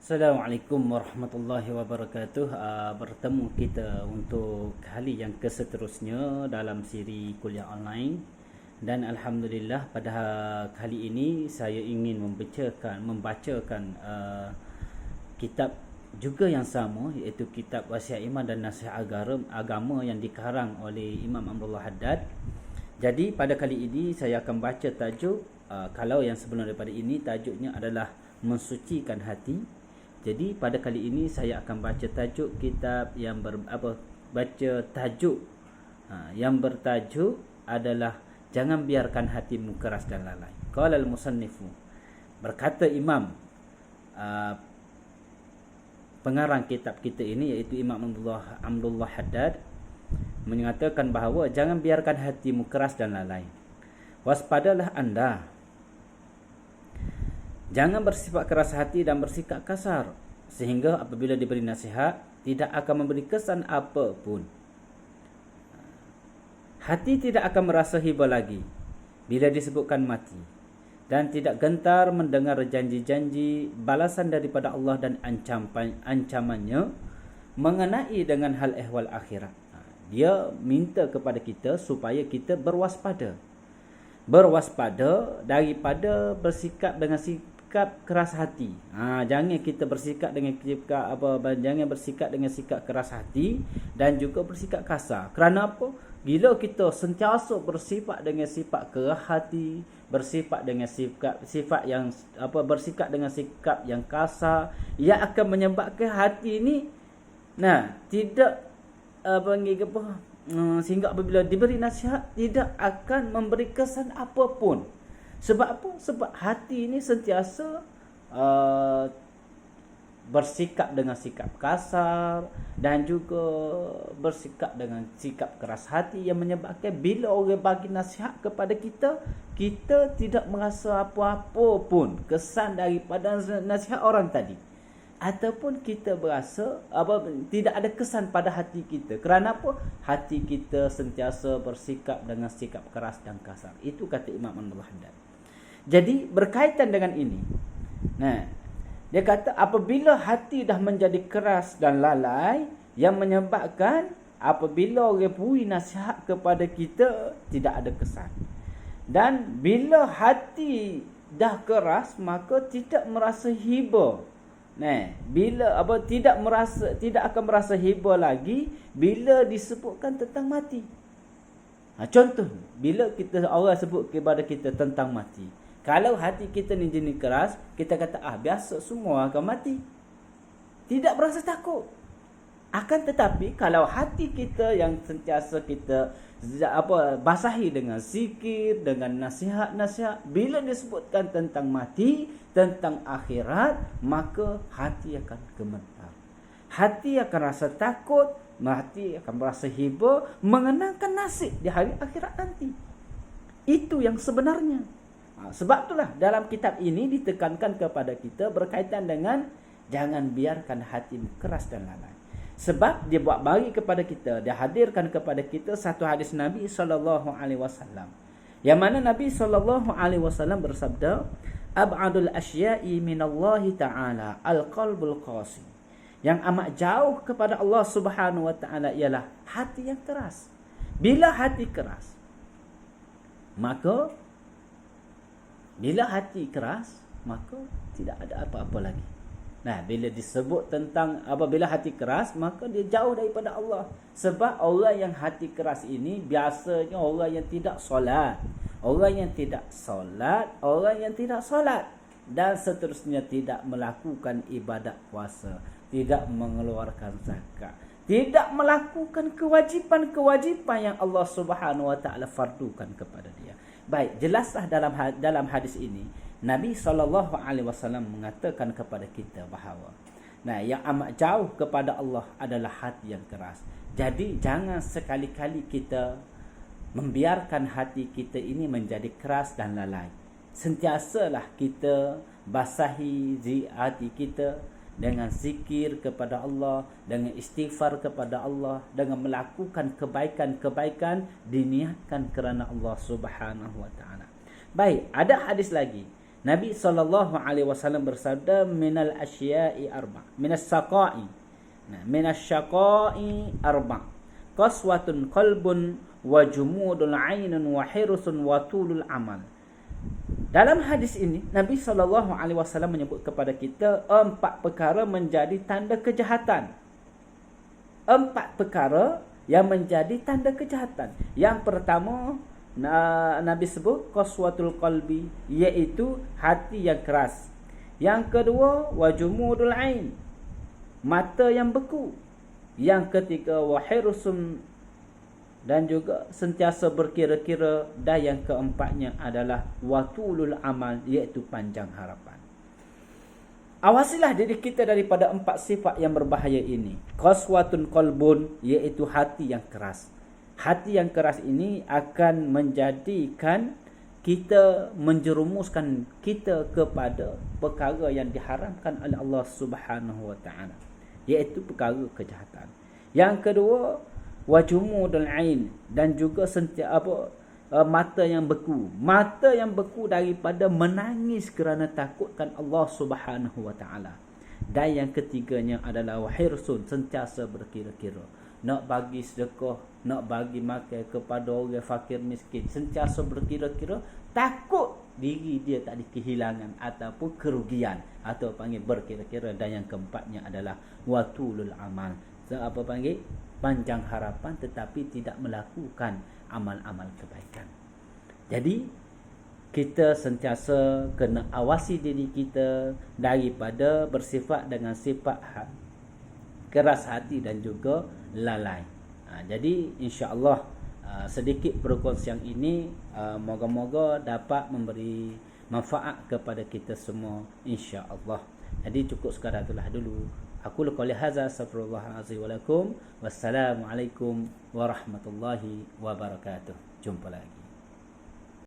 Assalamualaikum warahmatullahi wabarakatuh. Bertemu kita untuk kali yang keseterusnya dalam siri kuliah online. Dan Alhamdulillah pada kali ini saya ingin membacakan kitab juga yang sama, iaitu kitab Wasiat Iman dan Nasihat Agama yang dikarang oleh Imam Abdullah Haddad. Jadi pada kali ini saya akan baca tajuk, kalau yang sebelum daripada ini tajuknya adalah mensucikan hati. Jadi pada kali ini saya akan baca tajuk kitab yang yang bertajuk adalah Jangan Biarkan Hatimu Keras dan Lalai. Qala al-musannifu, berkata Imam pengarang kitab kita ini, iaitu Imam Abdullah Haddad, mengatakan bahawa jangan biarkan hatimu keras dan lalai. Waspadalah anda, jangan bersifat keras hati dan bersikap kasar, sehingga apabila diberi nasihat tidak akan memberi kesan apa pun. Hati tidak akan merasa hiba lagi bila disebutkan mati, dan tidak gentar mendengar janji-janji balasan daripada Allah dan ancamannya mengenai dengan hal ehwal akhirat. Dia minta kepada kita supaya kita berwaspada daripada bersikap dengan sikap keras hati. Jangan kita bersikap dengan sikap keras hati dan juga bersikap kasar. Kerana apa? Bila kita sentiasa bersifat dengan sifat keras hati, bersikap dengan sikap yang kasar, ia akan menyebabkan hati ini tidak sehingga apabila diberi nasihat tidak akan memberi kesan apapun. Sebab apa? Sebab hati ini sentiasa bersikap dengan sikap kasar dan juga bersikap dengan sikap keras hati, yang menyebabkan bila orang bagi nasihat kepada kita, kita tidak merasa apa-apa pun kesan daripada nasihat orang tadi, ataupun kita berasa tidak ada kesan pada hati kita. Kerana apa? Hati kita sentiasa bersikap dengan sikap keras dan kasar. Itu kata Imam Abdullah Haddad. Jadi berkaitan dengan ini, dia kata apabila hati dah menjadi keras dan lalai, yang menyebabkan apabila orang beri nasihat kepada kita tidak ada kesan. Dan bila hati dah keras, maka tidak merasa hiba. Tidak akan merasa hiba lagi bila disebutkan tentang mati. Contoh, bila orang sebut kepada kita tentang mati, kalau hati kita ni jenis keras, kita kata biasa semua akan mati, tidak berasa takut. Akan tetapi kalau hati kita yang sentiasa kita basahi dengan zikir, dengan nasihat-nasihat, bila disebutkan tentang mati, tentang akhirat, maka hati akan gemetar. Hati akan rasa takut, hati akan merasa hiba, mengenangkan nasib di hari akhirat nanti. Itu yang sebenarnya. Sebab itulah dalam kitab ini ditekankan kepada kita berkaitan dengan jangan biarkan hatimu keras dan lalai. Sebab dia buat bagi kepada kita, dia hadirkan kepada kita satu hadis Nabi SAW, yang mana Nabi SAW bersabda, ab'adul asya'i minallahi ta'ala al-qalbul qasi. Yang amat jauh kepada Allah Subhanahu wa ta'ala ialah hati yang keras. Bila hati keras, maka tidak ada apa-apa lagi. Bila disebut tentang apabila hati keras, maka dia jauh daripada Allah. Sebab orang yang hati keras ini biasanya orang yang tidak solat, orang yang tidak solat dan seterusnya, tidak melakukan ibadat puasa, tidak mengeluarkan zakat, tidak melakukan kewajipan-kewajipan yang Allah Subhanahu wa taala fardukan kepada dia. Baik, jelaslah dalam hadis ini Nabi SAW mengatakan kepada kita bahawa yang amat jauh kepada Allah adalah hati yang keras. Jadi jangan sekali-kali kita membiarkan hati kita ini menjadi keras dan lalai. Sentiasalah kita basahi hati kita dengan zikir kepada Allah, dengan istighfar kepada Allah, dengan melakukan kebaikan-kebaikan diniatkan kerana Allah Subhanahu wa taala. Baik, ada hadis lagi Nabi SAW bersabda, minal asya'i arba', minas saqa'i. Nah, minas syaqa'i arba'. Qaswatun qalbun wa jumudul 'ainun wa hirsun wa tulul amal. Dalam hadis ini Nabi SAW menyebut kepada kita 4 perkara menjadi tanda kejahatan. 4 perkara yang menjadi tanda kejahatan. Yang pertama Nabi sebut qaswatul qalbi, iaitu hati yang keras. Yang kedua wajumudul ain, mata yang beku. Yang ketiga wahirsun, dan juga sentiasa berkira-kira. Dan yang keempatnya adalah watulul amal, iaitu panjang harapan. Awasilah diri kita daripada 4 sifat yang berbahaya ini. Qaswatun qalbun, iaitu hati yang keras. Hati yang keras ini akan menjadikan kita, menjerumuskan kita kepada perkara yang diharamkan oleh Allah Subhanahu wa taala, iaitu perkara kejahatan. Yang kedua wajumudul ain, dan juga mata yang beku. Mata yang beku daripada menangis kerana takutkan Allah Subhanahu wa taala. Dan yang ketiganya adalah wahirsun, sentiasa berkira-kira. Nak bagi sedekah, nak bagi makan kepada orang fakir miskin, sentiasa berkira-kira, takut diri dia tak ada kehilangan ataupun kerugian, atau panggil berkira-kira. Dan yang keempatnya adalah watulul amal, apa panggil panjang harapan tetapi tidak melakukan amal-amal kebaikan. Jadi kita sentiasa kena awasi diri kita daripada bersifat dengan sifat keras hati dan juga lalai. Jadi insya-Allah sedikit perkongsian ini moga-moga dapat memberi manfaat kepada kita semua, insya-Allah. Jadi cukup sekadar itulah dulu. Aku qouli hadza, astaghfirullahalazim wa lakum. Wassalamualaikum warahmatullahi wabarakatuh. Jumpa lagi.